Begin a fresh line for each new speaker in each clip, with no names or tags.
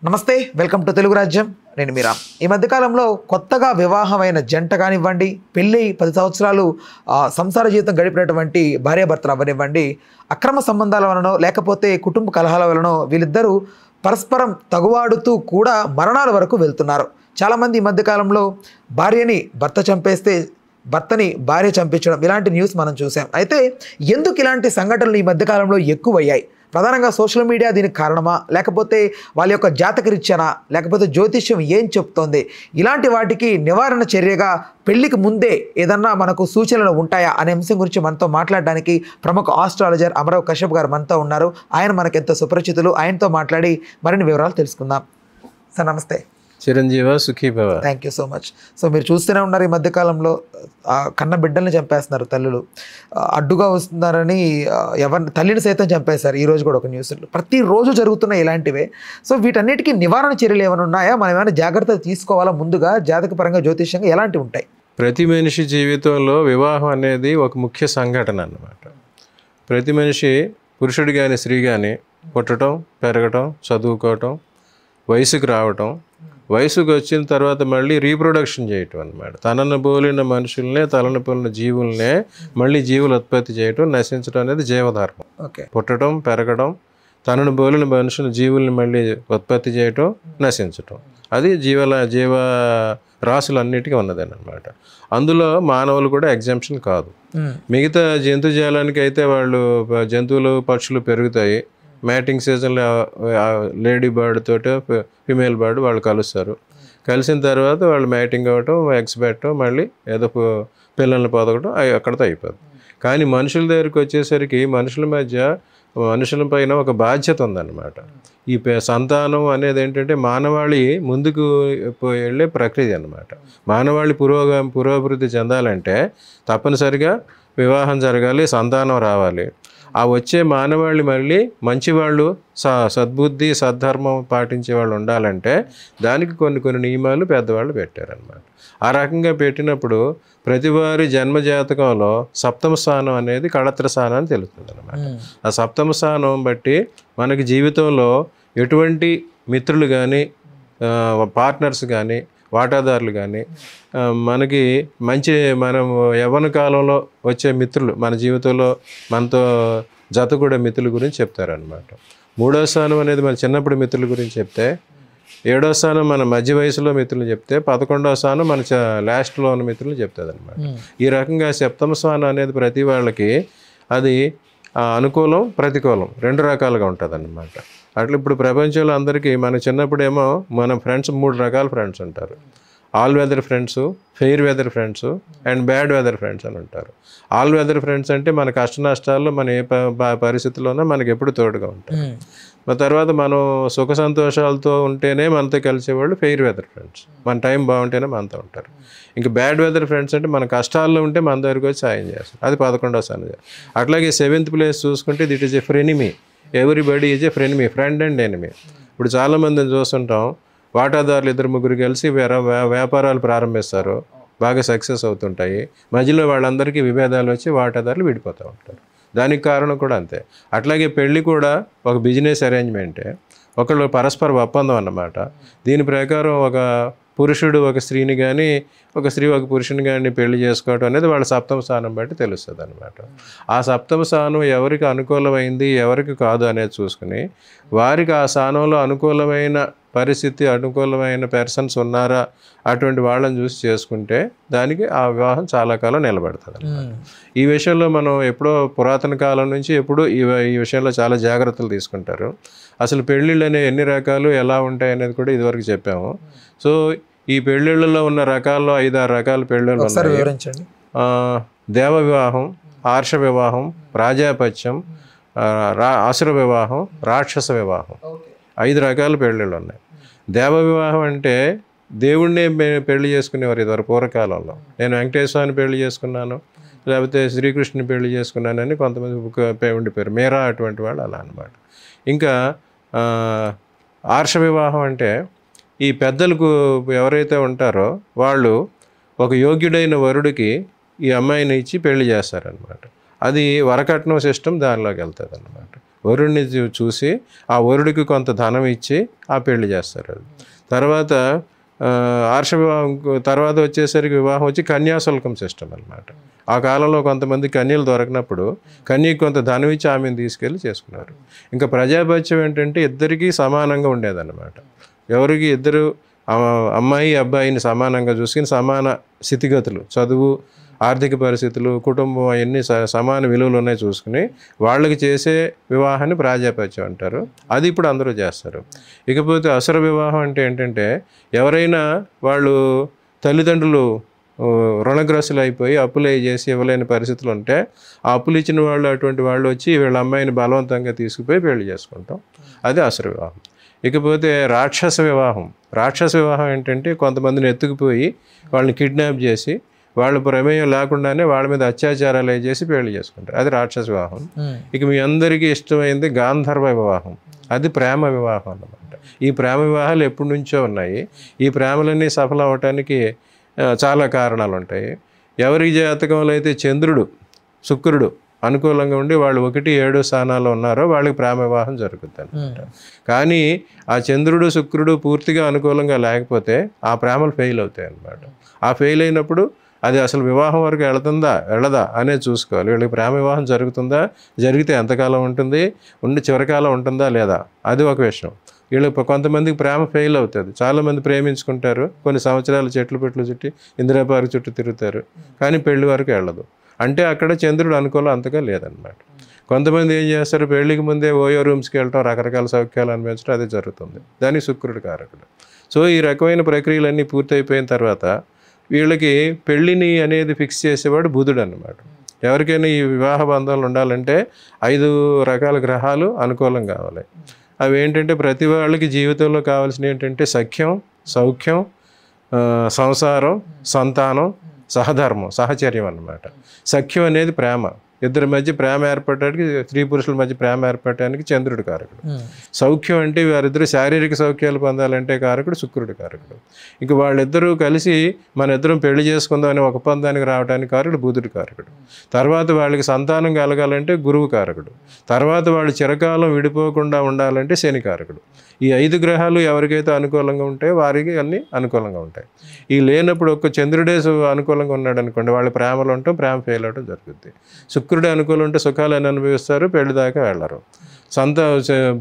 నమస్తే, welcome to Telugu రాజ్యం. నేను మీరా. ఈ మధ్యకాలంలో కొత్తగా వివాహమైన జంట కానివ్వండి, పెళ్ళి 10 సంవత్సరాలు సంసార జీవితం గడిపినటువంటి భార్యాభర్తలు అవ్వనివ్వండి, అక్రమ సంబంధాల వలనో లేకపోతే కుటుంబ కలహాల వలనో వీళ్ళిద్దరూ పరస్పరం తగువాడుతూ కూడా మరణాల వరకు వెళ్తున్నారు. చాలామంది ఈ మధ్యకాలంలో భార్యని భర్త చంపేస్తే భర్తని భార్య చంపించడం, ఇలాంటి న్యూస్ మనం చూసాం. అయితే ఎందుకు ఇలాంటి సంఘటనలు ఈ మధ్యకాలంలో ఎక్కువయ్యాయి? ప్రధానంగా సోషల్ మీడియా దీనికి కారణమా, లేకపోతే వాళ్ళ యొక్క జాతకరీత్యానా, లేకపోతే జ్యోతిష్యం ఏం చెప్తోంది? ఇలాంటి వాటికి నివారణ చర్యగా పెళ్లికి ముందే ఏదన్నా మనకు సూచనలు ఉంటాయా అనే అంశం గురించి మనతో మాట్లాడడానికి ప్రముఖ ఆస్ట్రాలజర్ అమరావ్ కశ్యప్ గారు మనతో ఉన్నారు. ఆయన మనకెంతో సుపరిచితులు. ఆయనతో మాట్లాడి మరిన్ని వివరాలు తెలుసుకుందాం. సార్ నమస్తే.
చిరంజీవ సుఖీభవ.
Thank you so much. So మీరు చూస్తూనే ఉన్నారు, ఈ మధ్యకాలంలో కన్న బిడ్డల్ని చంపేస్తున్నారు తల్లులు. అడ్డుగా వస్తున్నారని ఎవరిని తల్లిని సైతం చంపేశారు. ఈరోజు కూడా ఒక న్యూస్లో ప్రతిరోజు జరుగుతున్నాయి ఇలాంటివే. సో వీటన్నిటికీ నివారణ చర్యలు ఏమైనా ఉన్నాయా? మనం ఏమైనా జాగ్రత్తలు తీసుకోవాలా? ముందుగా జాతకపరంగా జ్యోతిష్యంగా ఎలాంటివి ఉంటాయి?
ప్రతి మనిషి జీవితంలో వివాహం అనేది ఒక ముఖ్య సంఘటన అన్నమాట. ప్రతి మనిషి, పురుషుడు కానీ స్త్రీ కానీ, పుట్టడం, పెరగటం, చదువుకోవటం, వయసుకు రావటం, వయసుకు వచ్చిన తర్వాత మళ్ళీ రీప్రొడక్షన్ చేయటం అన్నమాట. తనను పోలిన మనుషుల్నే, తనను పోలిన జీవుల్నే మళ్ళీ జీవులు ఉత్పత్తి చేయటం, నశించడం అనేది జీవధర్మం. పుట్టడం, పెరగడం, తనను పోలిన మనుషుల జీవుల్ని మళ్ళీ ఉత్పత్తి చేయటం, నశించటం, అది జీవ రాశులన్నిటికీ ఉన్నదేనమాట. అందులో మానవులు కూడా ఎగ్జాంప్షన్ కాదు. మిగతా జంతుజాలానికి అయితే వాళ్ళు జంతువులు, పక్షులు పెరుగుతాయి. మ్యాటింగ్ సీజన్లో లేడీ బర్డ్ తోటి ఫిమేల్ బర్డ్ వాళ్ళు కలుస్తారు. కలిసిన తర్వాత వాళ్ళు మ్యాటింగ్ అవ్వటం, ఎగ్స్ పెట్టడం, మళ్ళీ ఏదో పిల్లల్ని పొదగటం, అవి అక్కడితో అయిపోతుంది. కానీ మనుషుల దగ్గరికి వచ్చేసరికి మనుషుల పైన ఒక బాధ్యత ఉందన్నమాట. ఈ సంతానం అనేది ఏంటంటే మానవాళి ముందుకు వెళ్ళే ప్రక్రియ అన్నమాట. మానవాళి పురోభివృద్ధి చెందాలంటే తప్పనిసరిగా వివాహం జరగాలి, సంతానం రావాలి. ఆ వచ్చే మానవాళి మళ్ళీ మంచివాళ్ళు, సద్బుద్ధి, సద్ధర్మం పాటించే వాళ్ళు ఉండాలంటే దానికి కొన్ని నియమాలు పెద్దవాళ్ళు పెట్టారనమాట. ఆ రకంగా పెట్టినప్పుడు ప్రతి వారి జన్మజాతకంలో సప్తమ స్థానం అనేది కళత్ర స్థానం అని తెలుస్తుంది అనమాట. ఆ సప్తమ స్థానం బట్టి మనకి జీవితంలో ఎటువంటి మిత్రులు కానీ, పార్ట్నర్స్ కానీ, వాటాదారులు కానీ, మనకి మనం యవ్వన కాలంలో వచ్చే మిత్రులు, మన జీవితంలో మనతో జత కూడా మిత్రుల గురించి చెప్తారనమాట. 3వ స్థానం అనేది మన చిన్నప్పుడు మిత్రుల గురించి చెప్తే, 7వ స్థానం మన మధ్య వయసులో మిత్రులు చెప్తే, 11వ స్థానం మన లాస్ట్లో ఉన్న మిత్రులు చెప్తుంది అనమాట. ఈ రకంగా సప్తమ స్థానం అనేది ప్రతి వాళ్ళకి అది అనుకూలం, ప్రతికూలం 2 రకాలుగా ఉంటుంది అన్నమాట. అట్లా ఇప్పుడు ప్రపంచంలో అందరికీ మన చిన్నప్పుడేమో మన ఫ్రెండ్స్ 3 రకాల ఫ్రెండ్స్ ఉంటారు. All weather friends, fair weather friends and bad weather friends అని ఉంటారు. ఆల్ వెదర్ ఫ్రెండ్స్ అంటే మన కష్ట నష్టాల్లో మన ఏ పరిస్థితుల్లోనో మనకి ఎప్పుడు తోడుగా ఉంటారు. తర్వాత మనం సుఖ సంతోషాలతో ఉంటేనే మనతో కలిసేవాళ్ళు ఫెయిర్ వెదర్ ఫ్రెండ్స్. మన టైం బాగుంటేనే మనతో ఉంటారు. ఇంకా బ్యాడ్ వెదర్ ఫ్రెండ్స్ అంటే మన కష్టాల్లో ఉంటే మన దగ్గరికి వచ్చి సాయం చేస్తారు. అది 11వ స్థానం. అట్లాగే 7th ప్లేస్ చూసుకుంటే that is a frenemy. Everybody is a frenemy, friend and enemy. ఇప్పుడు చాలామందిని చూస్తుంటాం, వాటాదారులు 2-3 కలిసి వ్యాపారాలు ప్రారంభిస్తారు, బాగా సక్సెస్ అవుతుంటాయి. మధ్యలో వాళ్ళందరికీ విభేదాలు వచ్చి వాటాదారులు విడిపోతూ ఉంటారు. దానికి కారణం కూడా అంతే. అట్లాగే పెళ్ళి కూడా ఒక బిజినెస్ అరేంజ్మెంటే, ఒకళ్ళు పరస్పర ఒప్పందం అన్నమాట. దీని ప్రకారం ఒక పురుషుడు ఒక స్త్రీని కానీ, ఒక స్త్రీ ఒక పురుషుని కానీ పెళ్లి చేసుకోవడం అనేది వాళ్ళ సప్తమ స్థానం బట్టి తెలుస్తుంది అనమాట. ఆ సప్తమ స్థానం ఎవరికి అనుకూలమైంది, ఎవరికి కాదు అనేది చూసుకుని వారికి ఆ స్థానంలో అనుకూలమైన పరిస్థితి, అనుకూలమైన పర్సన్స్ ఉన్నారా, అటువంటి వాళ్ళని చూసి చేసుకుంటే దానికి ఆ వివాహం చాలా కాలం నిలబడుతుంది అన్నమాట. ఈ విషయంలో మనం ఎప్పుడో పురాతన కాలం నుంచి ఎప్పుడూ ఈ విషయంలో చాలా జాగ్రత్తలు తీసుకుంటారు. అసలు పెళ్ళిళ్ళు అనేవి ఎన్ని రకాలు, ఎలా ఉంటాయి అనేది కూడా ఇదివరకు చెప్పాము. సో ఈ పెళ్ళిళ్ళలో ఉన్న రకాల్లో 5-6 రకాల పెళ్ళిళ్ళు ఉన్నాయి. దేవ వివాహం, ఆర్ష వివాహం, రాజాపత్యం, అసుర వివాహం, రాక్షస వివాహం, 5 రకాల పెళ్ళిళ్ళు ఉన్నాయి. దేవ వివాహం అంటే దేవుణ్ణే పెళ్లి చేసుకునేవారు ఇదివరకు పూర్వకాలంలో. నేను వెంకటేశ్వరాన్ని పెళ్లి చేసుకున్నాను, లేకపోతే శ్రీకృష్ణుని పెళ్లి చేసుకున్నానని కొంతమంది ఉండిపోయారు. మీరా అటువంటి వాళ్ళు అలా అనమాట. ఇంకా ఆర్ష వివాహం అంటే ఈ పెద్దలకు ఎవరైతే ఉంటారో వాళ్ళు ఒక యోగ్యుడైన వరుడికి ఈ అమ్మాయిని ఇచ్చి పెళ్లి చేస్తారనమాట. అది వరకట్నం సిస్టమ్ దానిలోకి వెళ్తుంది అన్నమాట. వరుడిని చూసి ఆ వరుడికి కొంత ధనం ఇచ్చి ఆ పెళ్లి చేస్తారు. అది తర్వాత ఆర్ష వివాహం తర్వాత వచ్చేసరికి వివాహం వచ్చి కన్యాశుల్కం సిస్టమ్ అనమాట. ఆ కాలంలో కొంతమంది కన్యలు దొరకనప్పుడు కన్యకి కొంత ధనం ఇచ్చి ఆమెను తీసుకెళ్ళి చేసుకున్నారు. ఇంకా ప్రజాపత్యం ఏంటంటే ఇద్దరికీ సమానంగా ఉండేదన్నమాట. ఎవరికి ఇద్దరు అమ్మాయి అబ్బాయిని సమానంగా చూసుకుని సమాన స్థితిగతులు, చదువు, ఆర్థిక పరిస్థితులు, కుటుంబం అవన్నీ సమాన విలువలు ఉన్నాయి చూసుకుని వాళ్ళకి చేసే వివాహాన్ని ప్రాజాపత్యం అంటారు. అది ఇప్పుడు అందరూ చేస్తారు. ఇకపోతే అసుర వివాహం అంటే ఏంటంటే ఎవరైనా వాళ్ళు తల్లిదండ్రులు రుణగ్రస్తులు అయిపోయి అప్పులు చేసి ఇవ్వలేని పరిస్థితులు ఉంటే ఆ అప్పులు ఇచ్చిన వాళ్ళు అటువంటి వాళ్ళు వచ్చి వీళ్ళ అమ్మాయిని బలవంతంగా తీసుకుపోయి పెళ్లి చేసుకుంటాం. అది అసుర వివాహం. ఇకపోతే రాక్షస వివాహం. రాక్షస వివాహం ఏంటంటే కొంతమందిని ఎత్తుకుపోయి వాళ్ళని కిడ్నాప్ చేసి వాళ్ళ ప్రమేయం లేకుండానే వాళ్ళ మీద అత్యాచారాలు చేసి పెళ్లి చేసుకుంటారు. అది రాక్షస వివాహం. ఇక మీ అందరికీ ఇష్టమైంది గాంధర్వ వివాహం. అది ప్రేమ వివాహం అన్నమాట. ఈ ప్రేమ వివాహాలు ఎప్పటి నుంచో ఉన్నాయి. ఈ ప్రేమలన్నీ సఫలం అవటానికి చాలా కారణాలు ఉంటాయి. ఎవరి జాతకంలో అయితే చంద్రుడు, శుక్రుడు అనుకూలంగా ఉండి వాళ్ళు 1-7 స్థానాల్లో ఉన్నారో వాళ్ళకి ప్రేమ వివాహం జరుగుతుంది అనమాట. కానీ ఆ చంద్రుడు, శుక్రుడు పూర్తిగా అనుకూలంగా లేకపోతే ఆ ప్రేమలు ఫెయిల్ అవుతాయి అన్నమాట. ఆ ఫెయిల్ అయినప్పుడు అది అసలు వివాహం వరకు వెళ్ళదా అనేది చూసుకోవాలి. వీళ్ళకి ప్రేమ వివాహం జరుగుతుందా, జరిగితే ఎంతకాలం ఉంటుంది, చివరికాలం ఉంటుందా లేదా, అది ఒక విషయం. వీళ్ళకి కొంతమందికి ప్రేమ ఫెయిల్ అవుతుంది. చాలామంది ప్రేమించుకుంటారు, కొన్ని సంవత్సరాలు చెట్లు పెట్లు చుట్టి ఇందిరా పార్క్ చుట్టూ తిరుగుతారు, కానీ పెళ్లి వరకు వెళ్ళదు. అంటే అక్కడ చంద్రుడు అనుకూలం అంతగా లేదనమాట. కొంతమంది ఏం చేస్తారు, పెళ్లికి ముందే ఓయో రూమ్స్కి వెళ్ళటం, రకరకాల సౌఖ్యాలు అనిపించడం, అది జరుగుతుంది. దానికి శుక్రుడు కారకుడు. సో ఈ రకమైన ప్రక్రియలన్నీ పూర్తయిపోయిన తర్వాత వీళ్ళకి పెళ్ళిని అనేది ఫిక్స్ చేసేవాడు బుధుడు అన్నమాట. ఎవరికైనా ఈ వివాహ బంధాలు ఉండాలంటే 5 రకాల గ్రహాలు అనుకూలం కావాలి. అవి ఏంటంటే ప్రతి వాళ్ళకి జీవితంలో కావాల్సినవి ఏంటంటే సఖ్యం, సౌఖ్యం, సంసారం, సంతానం, సహధర్మం, సహచర్యం అన్నమాట. సఖ్యం అనేది ప్రేమ. ఇద్దరి మధ్య ప్రేమ ఏర్పడటానికి, స్త్రీ పురుషుల మధ్య ప్రేమ ఏర్పడటానికి చంద్రుడు కారకుడు. సౌఖ్యం అంటే వారిద్దరు శారీరక సౌఖ్యాలు పొందాలంటే కారకుడు శుక్రుడు కారకుడు. ఇంక వాళ్ళిద్దరూ కలిసి మన ఇద్దరం పెళ్లి చేసుకుందాం అని ఒక ఒప్పందానికి రావడానికి కారకుడు బుధుడు కారకుడు. తర్వాత వాళ్ళకి సంతానం కలగాలంటే గురువు కారకుడు. తర్వాత వాళ్ళు చిరకాలం విడిపోకుండా ఉండాలంటే శని కారకుడు. ఈ 5 గ్రహాలు ఎవరికైతే అనుకూలంగా ఉంటాయో వారికి అన్నీ అనుకూలంగా ఉంటాయి. ఈ లేనప్పుడు ఒక్క చంద్రుడే అనుకూలంగా ఉన్నాడు అనుకోండి, వాళ్ళ ప్రేమలో ఉంటాం, ప్రేమ ఫెయిల్ అవడం జరుగుద్ది. శుక్రుడే అనుకూలం ఉంటే సుఖాలను అనుభవిస్తారు, పెళ్లి దాకా వెళ్ళరు.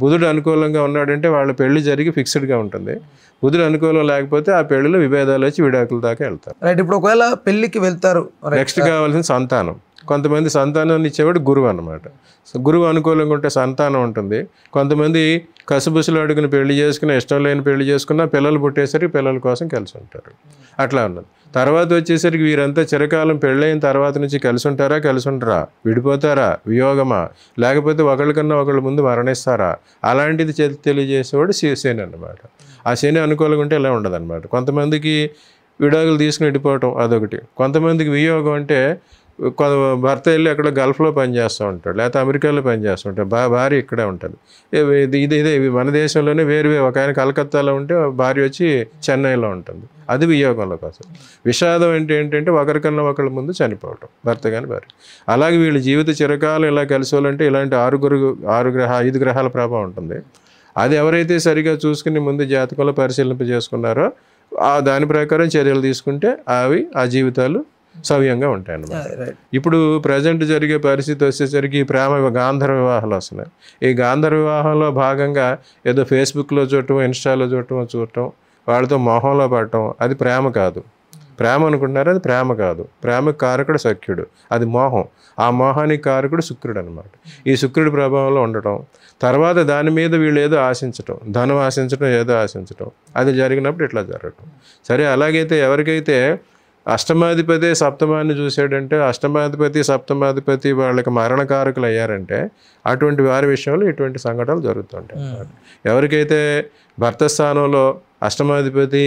బుధుడు అనుకూలంగా ఉన్నాడంటే వాళ్ళ పెళ్లి జరిగి ఫిక్స్డ్గా ఉంటుంది. బుధుడు అనుకూలం లేకపోతే ఆ పెళ్లిలో విభేదాలు వచ్చి విడాకుల దాకా వెళ్తారు.
రైట్. ఇప్పుడు ఒకవేళ పెళ్లికి వెళ్తారు,
నెక్స్ట్ కావాల్సిన సంతానం. కొంతమంది సంతానాన్ని ఇచ్చేవాడు గురువు అన్నమాట. గురువు అనుకూలంగా ఉంటే సంతానం ఉంటుంది. కొంతమంది కసుబుసులు అడుగుని పెళ్లి చేసుకుని, ఇష్టం లేని పెళ్లి చేసుకున్నా పిల్లలు పుట్టేసరికి పిల్లల కోసం కలిసి ఉంటారు. అట్లా ఉన్నది. తర్వాత వచ్చేసరికి వీరంతా చిరకాలం పెళ్ళైన తర్వాత నుంచి కలిసి ఉంటారా, కలిసి ఉంటారా, విడిపోతారా, వియోగమా, లేకపోతే ఒకళ్ళకన్నా ఒకళ్ళ ముందు మరణిస్తారా, అలాంటిది తెలియజేసేవాడు శని అన్నమాట. ఆ శని అనుకూలంగా ఉంటే ఇలా ఉండదన్నమాట. కొంతమందికి విడాకులు తీసుకుని విడిపోవటం అదొకటి. కొంతమందికి వియోగం అంటే భర్త వెళ్ళి అక్కడ గల్ఫ్లో పనిచేస్తూ ఉంటాడు, లేకపోతే అమెరికాలో పనిచేస్తూ ఉంటాడు, భార్య ఇక్కడే ఉంటుంది. ఇదే మన దేశంలోనే వేరు. ఒక ఆయన కలకత్తాలో ఉంటే భార్య వచ్చి చెన్నైలో ఉంటుంది. అది వియోగంలో కోసం. విషాదం అంటే ఏంటంటే ఒకరికన్నా ఒకళ్ళ ముందు చనిపోవటం, భర్త కానీ భార్య. అలాగే వీళ్ళ జీవిత చిరకాలం ఇలా కలిసోవాలంటే ఇలాంటి 5 గ్రహాల ప్రభావం ఉంటుంది. అది ఎవరైతే సరిగా చూసుకుని ముందు జాతకంలో పరిశీలింప చేసుకున్నారో దాని ప్రకారం చర్యలు తీసుకుంటే అవి ఆ జీవితాలు సవ్యంగా ఉంటాయి అన్నమాట. ఇప్పుడు ప్రజెంట్ జరిగే పరిస్థితి వచ్చేసరికి గాంధర్వ వివాహాలు వస్తున్నాయి. ఈ గాంధర్వ వివాహంలో భాగంగా ఏదో ఫేస్బుక్లో చూడటం, ఇన్స్టాలో చూడటం, వాళ్ళతో మోహంలో పడటం, అది ప్రేమ కాదు. ప్రేమ అనుకుంటున్నారు, అది ప్రేమ కాదు. ప్రేమకు కారకుడు సఖ్యుడు, అది మోహం. ఆ మోహానికి కారకుడు శుక్రుడు అనమాట. ఈ శుక్రుడి ప్రభావంలో ఉండటం, తర్వాత దాని మీద వీళ్ళు ఏదో ఆశించటం, ధనం ఆశించటం, ఏదో ఆశించటం, అది జరిగినప్పుడు ఇట్లా జరగటం. సరే, అలాగైతే ఎవరికైతే అష్టమాధిపతి సప్తమాన్ని చూసాడంటే, అష్టమాధిపతి సప్తమాధిపతి వాళ్ళకి మరణకారకులు అయ్యారంటే అటువంటి వారి విషయంలో ఇటువంటి సంఘటనలు జరుగుతుంటాయి. ఎవరికైతే భర్త స్థానంలో అష్టమాధిపతి,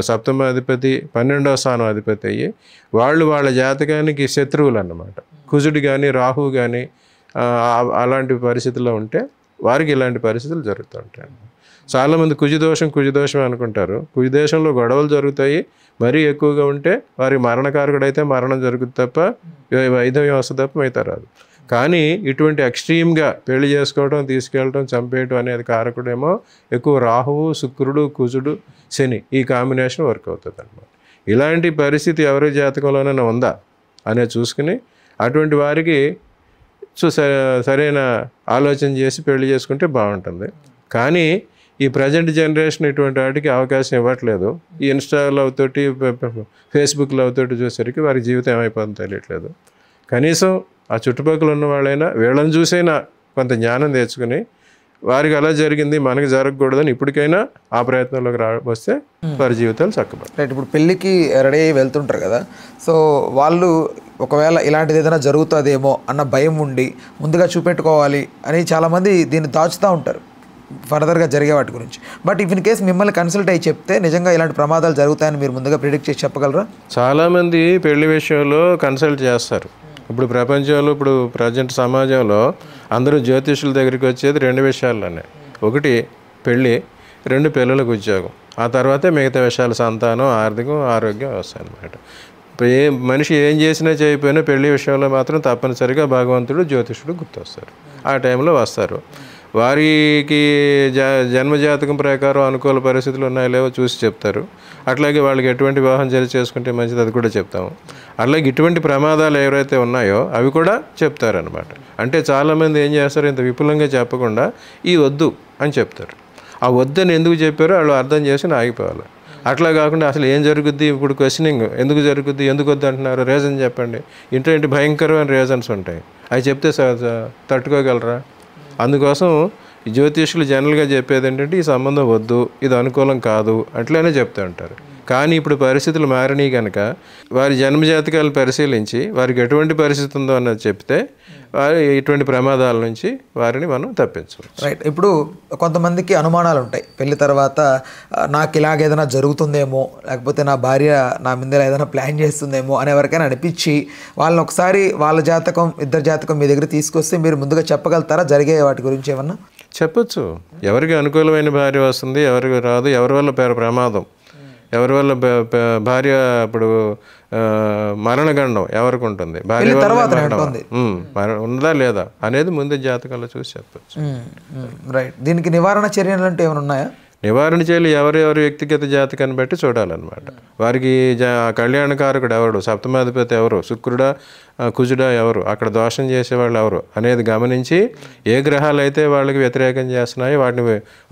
సప్తమాధిపతి, 12వ స్థానం అధిపతి అయ్యి వాళ్ళ జాతకానికి శత్రువులు అన్నమాట. కుజుడు కానీ, రాహువు కానీ అలాంటి పరిస్థితుల్లో ఉంటే వారికి ఇలాంటి పరిస్థితులు జరుగుతుంటాయి. చాలామంది కుజదోషం అనుకుంటారు. కుజదోషంలో గొడవలు జరుగుతాయి. మరీ ఎక్కువగా ఉంటే వారి మరణకారకుడు అయితే మరణం జరుగుతుంది తప్ప వైధవ్యం వస్తుంది తప్ప మిగతా రాదు. కానీ ఇటువంటి ఎక్స్ట్రీమ్గా పెళ్లి చేసుకోవడం, తీసుకెళ్ళడం, చంపేయడం అనేది కారకుడేమో ఎక్కువ రాహువు, శుక్రుడు, కుజుడు, శని ఈ కాంబినేషన్ వర్క్ అవుతుంది అనమాట. ఇలాంటి పరిస్థితి ఎవరి జాతకంలోనైనా ఉందా అనేది చూసుకుని అటువంటి వారికి సరైన ఆలోచన చేసి పెళ్లి చేసుకుంటే బాగుంటుంది. కానీ ఈ ప్రజెంట్ జనరేషన్ ఇటువంటి వాటికి అవకాశం ఇవ్వట్లేదు. ఈ ఇన్స్టా లవ్ తోటి, ఫేస్బుక్ లవ్ తోటి చూసేసరికి వారి జీవితం ఏమైపోతుందో తెలియట్లేదు. కనీసం ఆ చుట్టుపక్కల ఉన్న వాళ్ళైనా వీళ్ళని చూసైనా కొంత జ్ఞానం తెచ్చుకుని వారికి అలా జరిగింది మనకి జరగకూడదని ఇప్పటికైనా ఆ ప్రయత్నంలోకి వస్తే వారి జీవితాలు చక్కబడతాయి.
రైట్. ఇప్పుడు పెళ్ళికి రెడీ అయ్యి వెళ్తుంటారు కదా, సో వాళ్ళు ఒకవేళ ఇలాంటిది ఏదైనా జరుగుతుందేమో అన్న భయం ఉండి ముందుగా చూపెట్టుకోవాలి అని చాలామంది దీన్ని దాచుతూ ఉంటారు ఫర్దర్గా జరిగే వాటి గురించి. బట్ ఇఫ్ ఇన్ కేస్ మిమ్మల్ని కన్సల్ట్ అయ్యి చెప్తే నిజంగా ఇలాంటి ప్రమాదాలు జరుగుతాయని మీరు ముందుగా ప్రిడిక్ట్ చేసి చెప్పగలరా?
చాలామంది పెళ్లి విషయంలో కన్సల్ట్ చేస్తారు. ఇప్పుడు ప్రపంచంలో, ఇప్పుడు ప్రజెంట్ సమాజంలో అందరూ జ్యోతిష్యుల దగ్గరికి వచ్చేది 2 విషయాల్లోనే. 1 పెళ్ళి, 2 పిల్లలకు ఉద్యోగం, ఆ తర్వాతే మిగతా విషయాలు సంతానం, ఆర్థికం, ఆరోగ్యం వస్తాయి అన్నమాట. ఏ మనిషి ఏం చేసినా చేయకపోయినా పెళ్లి విషయంలో మాత్రం తప్పనిసరిగా భగవంతుడు, జ్యోతిష్యుడు గుర్తొస్తారు. ఆ టైంలో వస్తారు. వారికి జన్మజాతకం ప్రకారం అనుకూల పరిస్థితులు ఉన్నాయో లేవో చూసి చెప్తారు. అట్లాగే వాళ్ళకి ఎటువంటి వివాహం చేసుకుంటే మంచిది అది కూడా చెప్తాము. అలాగే ఇటువంటి ప్రమాదాలు ఎవరైతే ఉన్నాయో అవి కూడా చెప్తారనమాట. అంటే చాలామంది ఏం చేస్తారు, ఇంత విపులంగా చెప్పకుండా ఈ వద్దు అని చెప్తారు. ఆ వద్దని ఎందుకు చెప్పారో వాళ్ళు అర్థం చేసి ఆగిపోవాలి. అట్లా కాకుండా అసలు ఏం జరుగుద్ది, ఇప్పుడు క్వశ్చనింగ్ ఎందుకు జరుగుద్ది, ఎందుకు వద్దు అంటున్నారు, రీజన్ చెప్పండి. ఇంటి భయంకరమైన రీజన్స్ ఉంటాయి. అవి చెప్తే తట్టుకోగలరా? అందుకోసం ఈ జ్యోతిష్యులు జనరల్గా చెప్పేది ఏంటంటే ఈ సంబంధం వద్దు, ఇది అనుకూలం కాదు అట్లనే చెప్తూ ఉంటారు. కానీ ఇప్పుడు పరిస్థితులు మారినాయి కనుక వారి జన్మజాతకాలు పరిశీలించి వారికి ఎటువంటి పరిస్థితి ఉందో అన్నది చెప్తే వారి ఇటువంటి ప్రమాదాల నుంచి వారిని మనం తప్పించవచ్చు.
రైట్. ఇప్పుడు కొంతమందికి అనుమానాలు ఉంటాయి, పెళ్లి తర్వాత నాకు ఇలాగ ఏదైనా జరుగుతుందేమో, లేకపోతే నా భార్య నా మీద ఏదైనా ప్లాన్ చేస్తుందేమో అని ఎవరికైనా అనిపించి వాళ్ళని ఒకసారి వాళ్ళ జాతకం, ఇద్దరు జాతకం మీ దగ్గర తీసుకొస్తే మీరు ముందుగా చెప్పగలుగుతారా జరిగే వాటి గురించి ఏమన్నా?
చెప్పచ్చు. ఎవరికి అనుకూలమైన భార్య వస్తుంది, ఎవరికి రాదు, ఎవరి వల్ల ప్రమాదం, ఎవరి వల్ల భార్య ఇప్పుడు మరణగండం ఎవరికి ఉంటుంది, భార్య ఉందా లేదా అనేది ముందు జాతకంలో చూసి చెప్పచ్చు.
రైట్. దీనికి నివారణ చర్యలు అంటే ఏమైనా ఉన్నాయా?
నివారణ చేయాలి ఎవరెవరి వ్యక్తిగత జాతకాన్ని బట్టి చూడాలన్నమాట. వారికి కళ్యాణకారకుడు ఎవరు, సప్తమాధిపతి ఎవరు, శుక్రుడా కుజుడా ఎవరు, అక్కడ దోషం చేసేవాళ్ళు ఎవరు అనేది గమనించి ఏ గ్రహాలు అయితే వాళ్ళకి వ్యతిరేకం చేస్తున్నాయో వాటిని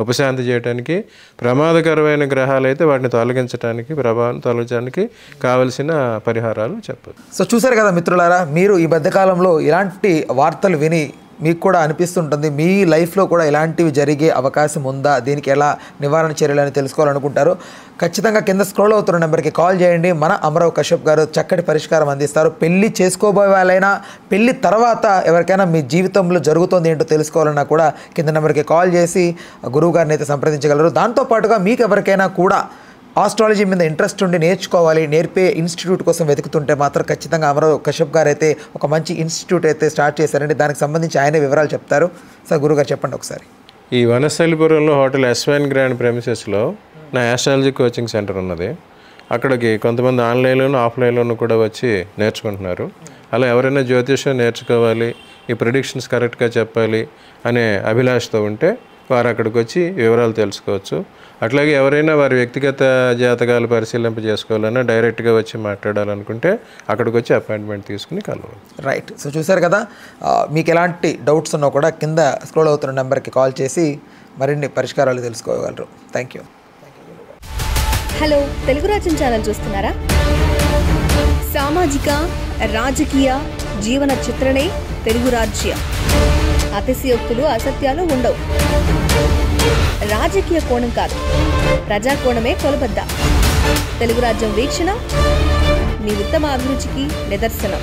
ఉపశాంతి చేయడానికి, ప్రమాదకరమైన గ్రహాలు అయితే వాటిని తొలగించడానికి, ప్రభావం తొలగించడానికి కావలసిన పరిహారాలు చెప్పచ్చు.
సో చూసారు కదా మిత్రులారా, మీరు ఈ మధ్యకాలంలో ఇలాంటి వార్తలు విని మీకు కూడా అనిపిస్తుంటుంది మీ లైఫ్లో కూడా ఇలాంటివి జరిగే అవకాశం ఉందా, దీనికి ఎలా నివారణ చర్యలని తెలుసుకోవాలనుకుంటారు, ఖచ్చితంగా కింద స్క్రోల్ అవుతున్న నెంబర్కి కాల్ చేయండి. మన అమరావ్ కశ్యప్ గారు చక్కటి పరిష్కారం అందిస్తారు. పెళ్లి చేసుకోబోయే వాళ్ళైనా, పెళ్లి తర్వాత ఎవరికైనా మీ జీవితంలో జరుగుతుంది ఏంటో తెలుసుకోవాలన్నా కూడా కింద నెంబర్కి కాల్ చేసి గురువు గారిని అయితే సంప్రదించగలరు. దాంతోపాటుగా మీకు ఎవరికైనా కూడా ఆస్ట్రాలజీ మీద ఇంట్రెస్ట్ ఉండి నేర్చుకోవాలి, నేర్పే ఇన్స్టిట్యూట్ కోసం వెతుకుతుంటే మాత్రం ఖచ్చితంగా అమరావ్ కశ్యప్ గారు అయితే ఒక మంచి ఇన్స్టిట్యూట్ అయితే స్టార్ట్ చేశారండి. దానికి సంబంధించి ఆయనే వివరాలు చెప్తారు. సార్ గురుగారు చెప్పండి ఒకసారి.
ఈ వనస్థలిపురంలో హోటల్ ఎస్వైన్ గ్రాండ్ ప్రెమిసెస్లో నా ఆస్ట్రాలజీ కోచింగ్ సెంటర్ ఉన్నది. అక్కడికి కొంతమంది ఆన్లైన్లోను ఆఫ్లైన్లోనూ కూడా వచ్చి నేర్చుకుంటున్నారు. అలా ఎవరైనా జ్యోతిష్యం నేర్చుకోవాలి, ఈ ప్రిడిక్షన్స్ కరెక్ట్గా చెప్పాలి అనే అభిలాషతో ఉంటే వారు అక్కడికి వచ్చి వివరాలు తెలుసుకోవచ్చు. అట్లాగే ఎవరైనా వారి వ్యక్తిగత జాతకాలు పరిశీలింప చేసుకోవాలన్నా డైరెక్ట్గా వచ్చి మాట్లాడాలనుకుంటే అక్కడికి వచ్చి అపాయింట్మెంట్ తీసుకుని కలవాలి.
రైట్. సో చూసారు కదా, మీకు ఎలాంటి డౌట్స్ ఉన్నా కూడా కింద స్క్రోల్ అవుతున్న నెంబర్కి కాల్ చేసి మరిన్ని పరిష్కారాలు తెలుసుకోగలరు. Thank you.
Hello, Telugu Rajyam channel చూస్తున్నారా? సామాజిక, రాజకీయ, జీవన చిత్రణే తెలుగు రాజ్యం. అతిశయోక్తులు, అసత్యాలు ఉండవు. రాజకీయ కోణం కాదు, ప్రజా కోణమే కొలబద్ద. తెలుగు రాజ్యం వీక్షణ మీ ఉత్తమ అభిరుచికి నిదర్శనం.